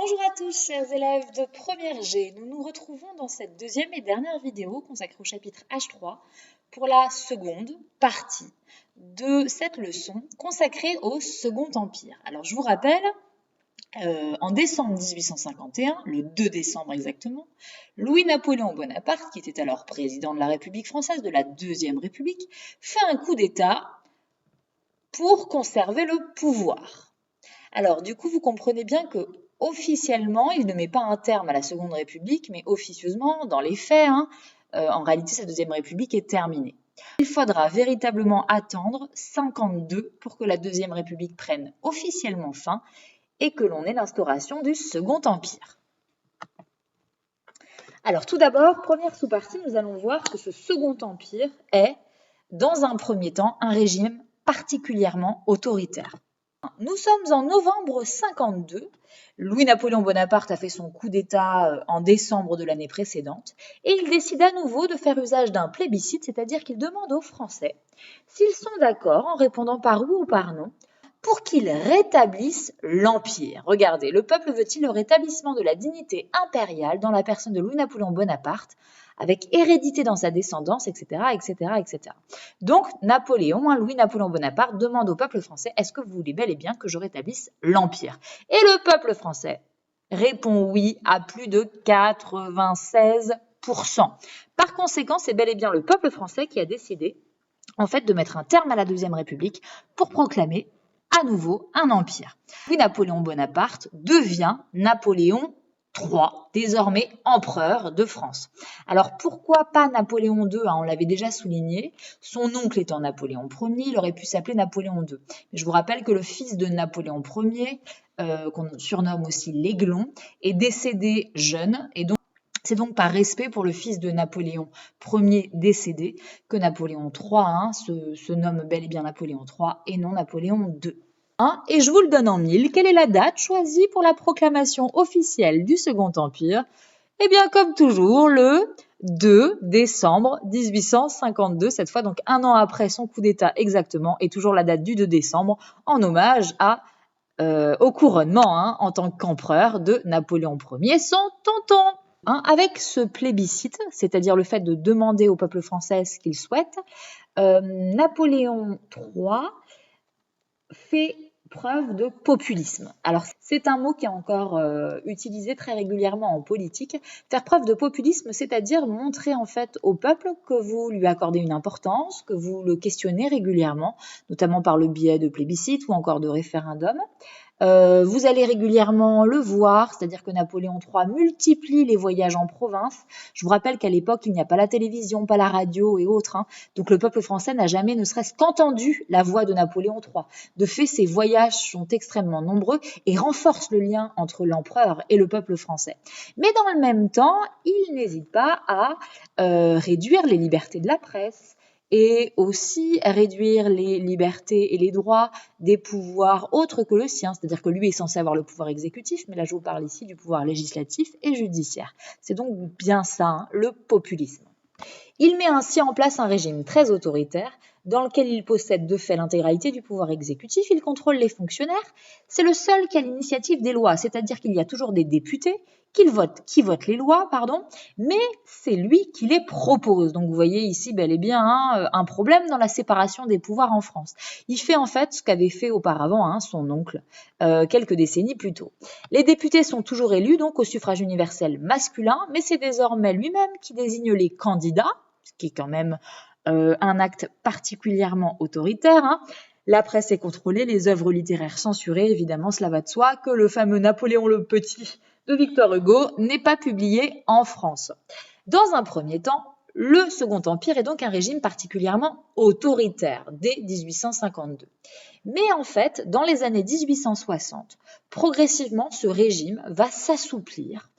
Bonjour à tous, chers élèves de première G. Nous nous retrouvons dans cette deuxième et dernière vidéo consacrée au chapitre H3 pour la seconde partie de cette leçon consacrée au Second Empire. Alors, je vous rappelle, en décembre 1851, le 2 décembre exactement, Louis-Napoléon Bonaparte, qui était alors président de la République française, de la Deuxième République, fait un coup d'État pour conserver le pouvoir. Alors, du coup, vous comprenez bien que officiellement, il ne met pas un terme à la Seconde République, mais officieusement, dans les faits, en réalité, sa Deuxième République est terminée. Il faudra véritablement attendre 52 pour que la Deuxième République prenne officiellement fin et que l'on ait l'instauration du Second Empire. Alors, tout d'abord, première sous-partie, nous allons voir que ce Second Empire est, dans un premier temps, un régime particulièrement autoritaire. Nous sommes en novembre 52. Louis-Napoléon Bonaparte a fait son coup d'État en décembre de l'année précédente et il décide à nouveau de faire usage d'un plébiscite, c'est-à-dire qu'il demande aux Français s'ils sont d'accord en répondant par oui ou par non pour qu'ils rétablissent l'Empire. Regardez, le peuple veut-il le rétablissement de la dignité impériale dans la personne de Louis-Napoléon Bonaparte, avec hérédité dans sa descendance, etc., etc., etc. Donc, Louis-Napoléon Bonaparte demande au peuple français « Est-ce que vous voulez bel et bien que je rétablisse l'Empire ?» Et le peuple français répond oui à plus de 96%. Par conséquent, c'est bel et bien le peuple français qui a décidé en fait de mettre un terme à la Deuxième République pour proclamer à nouveau un empire. Louis-Napoléon Bonaparte devient Napoléon III, désormais empereur de France. Alors pourquoi pas Napoléon II, on l'avait déjà souligné, son oncle étant Napoléon Ier, il aurait pu s'appeler Napoléon II. Mais je vous rappelle que le fils de Napoléon Ier, qu'on surnomme aussi l'Aiglon, est décédé jeune et donc c'est donc par respect pour le fils de Napoléon Ier décédé que Napoléon III se nomme bel et bien Napoléon III et non Napoléon II. Et je vous le donne en mille, quelle est la date choisie pour la proclamation officielle du Second Empire? Eh bien, comme toujours, le 2 décembre 1852, cette fois donc un an après son coup d'État exactement, et toujours la date du 2 décembre, en hommage au couronnement en tant qu'empereur de Napoléon Ier, son tonton. Avec ce plébiscite, c'est-à-dire le fait de demander au peuple français ce qu'il souhaite, Napoléon III fait preuve de populisme. Alors, c'est un mot qui est encore utilisé très régulièrement en politique. Faire preuve de populisme, c'est-à-dire montrer en fait au peuple que vous lui accordez une importance, que vous le questionnez régulièrement, notamment par le biais de plébiscites ou encore de référendums. Vous allez régulièrement le voir, c'est-à-dire que Napoléon III multiplie les voyages en province. Je vous rappelle qu'à l'époque, il n'y a pas la télévision, pas la radio et autres. Donc le peuple français n'a jamais ne serait-ce qu'entendu la voix de Napoléon III. De fait, ces voyages sont extrêmement nombreux et renforcent le lien entre l'empereur et le peuple français. Mais dans le même temps, il n'hésite pas à réduire les libertés de la presse, et aussi réduire les libertés et les droits des pouvoirs autres que le sien, c'est-à-dire que lui est censé avoir le pouvoir exécutif, mais là je vous parle ici du pouvoir législatif et judiciaire. C'est donc bien ça, le populisme. Il met ainsi en place un régime très autoritaire dans lequel il possède de fait l'intégralité du pouvoir exécutif, il contrôle les fonctionnaires, c'est le seul qui a l'initiative des lois, c'est-à-dire qu'il y a toujours des députés qui votent les lois, mais c'est lui qui les propose. Donc vous voyez ici bel et bien un problème dans la séparation des pouvoirs en France. Il fait en fait ce qu'avait fait auparavant son oncle quelques décennies plus tôt. Les députés sont toujours élus donc au suffrage universel masculin, mais c'est désormais lui-même qui désigne les candidats, ce qui est quand même un acte particulièrement autoritaire. La presse est contrôlée, les œuvres littéraires censurées, évidemment, cela va de soi que le fameux Napoléon le Petit de Victor Hugo n'est pas publié en France. Dans un premier temps, le Second Empire est donc un régime particulièrement autoritaire dès 1852. Mais en fait, dans les années 1860, progressivement, ce régime va s'assouplir.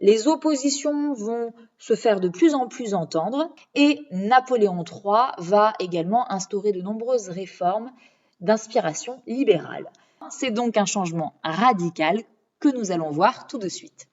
Les oppositions vont se faire de plus en plus entendre et Napoléon III va également instaurer de nombreuses réformes d'inspiration libérale. C'est donc un changement radical que nous allons voir tout de suite.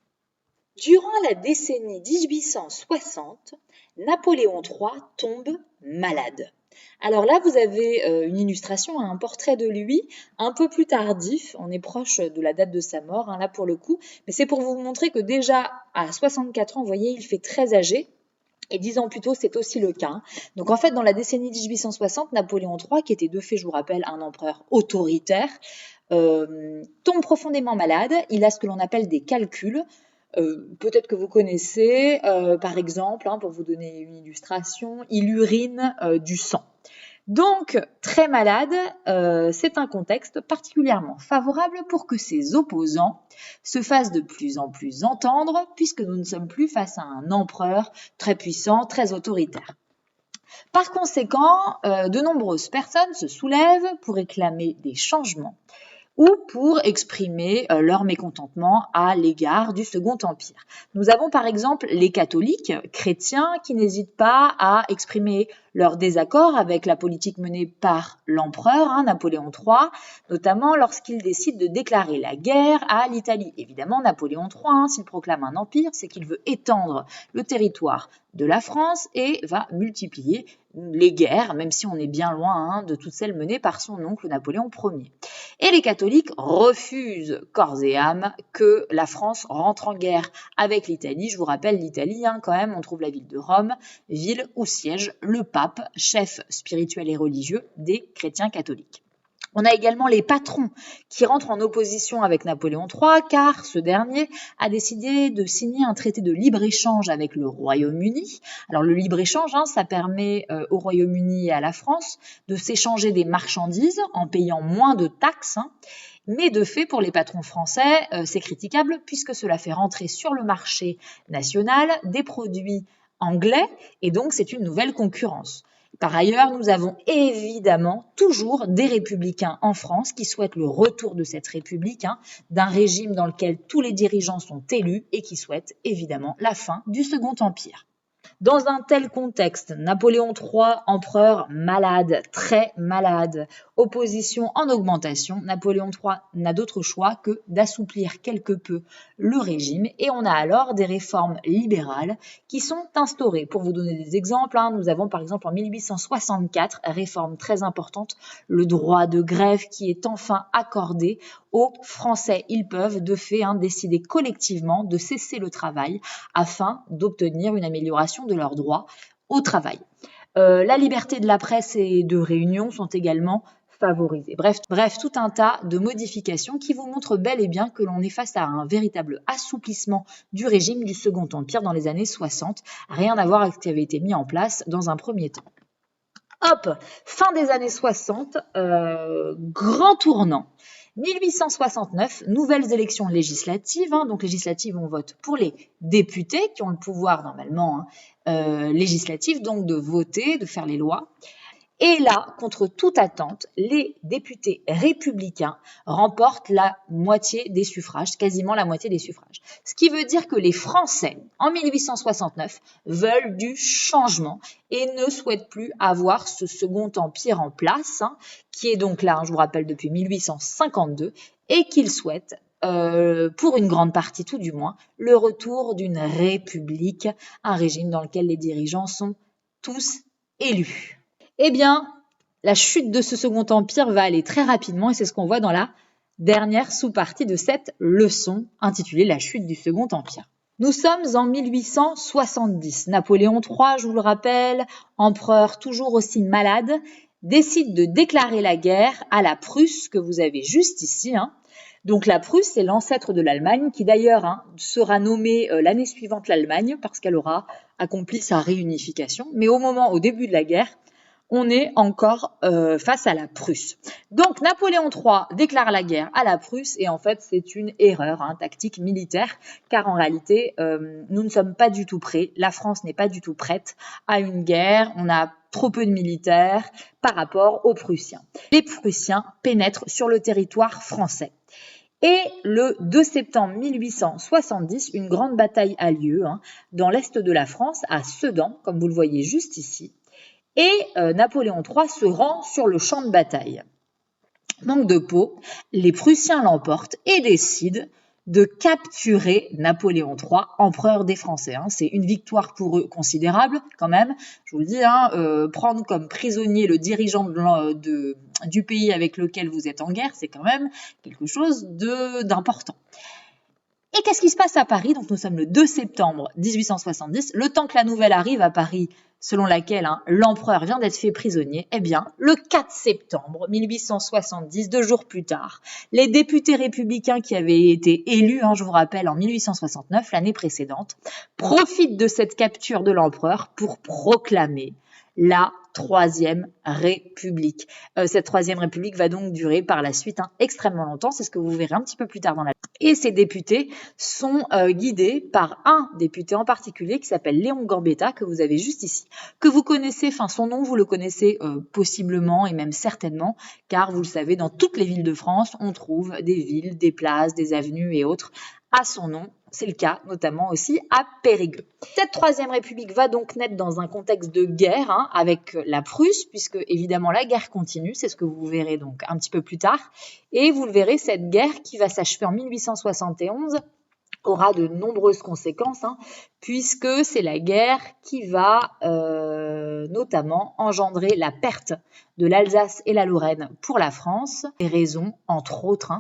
Durant la décennie 1860, Napoléon III tombe malade. Alors là, vous avez une illustration, un portrait de lui, un peu plus tardif, on est proche de la date de sa mort, là pour le coup, mais c'est pour vous montrer que déjà à 64 ans, vous voyez, il fait très âgé. Et 10 ans plus tôt, c'est aussi le cas. Donc en fait, dans la décennie 1860, Napoléon III, qui était de fait, je vous rappelle, un empereur autoritaire, tombe profondément malade. Il a ce que l'on appelle des calculs. Peut-être que vous connaissez, par exemple, pour vous donner une illustration, il urine du sang. Donc, très malade, c'est un contexte particulièrement favorable pour que ses opposants se fassent de plus en plus entendre, puisque nous ne sommes plus face à un empereur très puissant, très autoritaire. Par conséquent, de nombreuses personnes se soulèvent pour réclamer des changements ou pour exprimer leur mécontentement à l'égard du Second Empire. Nous avons par exemple les catholiques chrétiens qui n'hésitent pas à exprimer leur désaccord avec la politique menée par l'empereur, Napoléon III, notamment lorsqu'il décide de déclarer la guerre à l'Italie. Évidemment, Napoléon III, s'il proclame un empire, c'est qu'il veut étendre le territoire de la France et va multiplier les guerres, même si on est bien loin de toutes celles menées par son oncle Napoléon Ier. Et les catholiques refusent corps et âme que la France rentre en guerre avec l'Italie. Je vous rappelle, l'Italie, quand même, on trouve la ville de Rome, ville où siège le pape, chef spirituel et religieux des chrétiens catholiques. On a également les patrons qui rentrent en opposition avec Napoléon III car ce dernier a décidé de signer un traité de libre-échange avec le Royaume-Uni. Alors le libre-échange, ça permet au Royaume-Uni et à la France de s'échanger des marchandises en payant moins de taxes. Mais de fait, pour les patrons français, c'est critiquable puisque cela fait rentrer sur le marché national des produits anglais et donc c'est une nouvelle concurrence. Par ailleurs, nous avons évidemment toujours des républicains en France qui souhaitent le retour de cette république, d'un régime dans lequel tous les dirigeants sont élus et qui souhaitent évidemment la fin du Second Empire. Dans un tel contexte, Napoléon III, empereur malade, très malade, opposition en augmentation, Napoléon III n'a d'autre choix que d'assouplir quelque peu le régime et on a alors des réformes libérales qui sont instaurées. Pour vous donner des exemples, nous avons par exemple en 1864, réforme très importante, le droit de grève qui est enfin accordé aux Français. Ils peuvent de fait décider collectivement de cesser le travail afin d'obtenir une amélioration de leurs droits au travail. La liberté de la presse et de réunion sont également favorisées. Bref, tout un tas de modifications qui vous montrent bel et bien que l'on est face à un véritable assouplissement du régime du Second Empire dans les années 60. Rien à voir avec ce qui avait été mis en place dans un premier temps. Hop, fin des années 60, grand tournant. 1869, nouvelles élections législatives. Donc législatives, on vote pour les députés qui ont le pouvoir normalement législatif, donc de voter, de faire les lois. Et là, contre toute attente, les députés républicains remportent la moitié des suffrages, quasiment la moitié des suffrages. Ce qui veut dire que les Français, en 1869, veulent du changement et ne souhaitent plus avoir ce Second Empire en place, qui est donc là, je vous rappelle, depuis 1852, et qu'ils souhaitent, pour une grande partie tout du moins, le retour d'une république, un régime dans lequel les dirigeants sont tous élus. Eh bien, la chute de ce Second Empire va aller très rapidement et c'est ce qu'on voit dans la dernière sous-partie de cette leçon intitulée « La chute du Second Empire ». Nous sommes en 1870. Napoléon III, je vous le rappelle, empereur toujours aussi malade, décide de déclarer la guerre à la Prusse que vous avez juste ici. Donc la Prusse, c'est l'ancêtre de l'Allemagne qui d'ailleurs sera nommée l'année suivante l'Allemagne parce qu'elle aura accompli sa réunification. Mais au début de la guerre, on est encore face à la Prusse. Donc Napoléon III déclare la guerre à la Prusse et en fait c'est une erreur tactique militaire car en réalité nous ne sommes pas du tout prêts, la France n'est pas du tout prête à une guerre, on a trop peu de militaires par rapport aux Prussiens. Les Prussiens pénètrent sur le territoire français. Et le 2 septembre 1870, une grande bataille a lieu dans l'est de la France, à Sedan, comme vous le voyez juste ici. Et Napoléon III se rend sur le champ de bataille. Manque de peau, les Prussiens l'emportent et décident de capturer Napoléon III, empereur des Français. Hein. C'est une victoire pour eux considérable quand même. Je vous le dis, prendre comme prisonnier le dirigeant du pays avec lequel vous êtes en guerre, c'est quand même quelque chose d'important. Et qu'est-ce qui se passe à Paris? Donc nous sommes le 2 septembre 1870, le temps que la nouvelle arrive à Paris, selon laquelle l'empereur vient d'être fait prisonnier, eh bien, le 4 septembre 1870, 2 jours plus tard, les députés républicains qui avaient été élus, je vous rappelle, en 1869, l'année précédente, profitent de cette capture de l'empereur pour proclamer la Troisième République. Cette Troisième République va donc durer par la suite extrêmement longtemps, c'est ce que vous verrez un petit peu plus tard dans la vidéo. Et ces députés sont guidés par un député en particulier qui s'appelle Léon Gambetta, que vous avez juste ici, que vous connaissez, son nom vous le connaissez possiblement et même certainement, car vous le savez, dans toutes les villes de France, on trouve des villes, des places, des avenues et autres à son nom. C'est le cas notamment aussi à Périgueux. Cette Troisième République va donc naître dans un contexte de guerre avec la Prusse, puisque évidemment la guerre continue, c'est ce que vous verrez donc un petit peu plus tard. Et vous le verrez, cette guerre qui va s'achever en 1871 aura de nombreuses conséquences, puisque c'est la guerre qui va notamment engendrer la perte de l'Alsace et la Lorraine pour la France, des raisons, entre autres,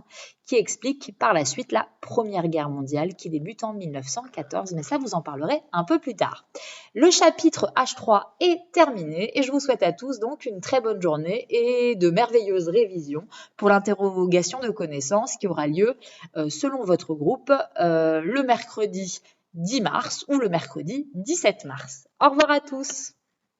qui expliquent par la suite la Première Guerre mondiale qui débute en 1914, mais ça vous en parlerai un peu plus tard. Le chapitre H3 est terminé et je vous souhaite à tous donc une très bonne journée et de merveilleuses révisions pour l'interrogation de connaissances qui aura lieu selon votre groupe le mercredi 10 mars ou le mercredi 17 mars. Au revoir à tous.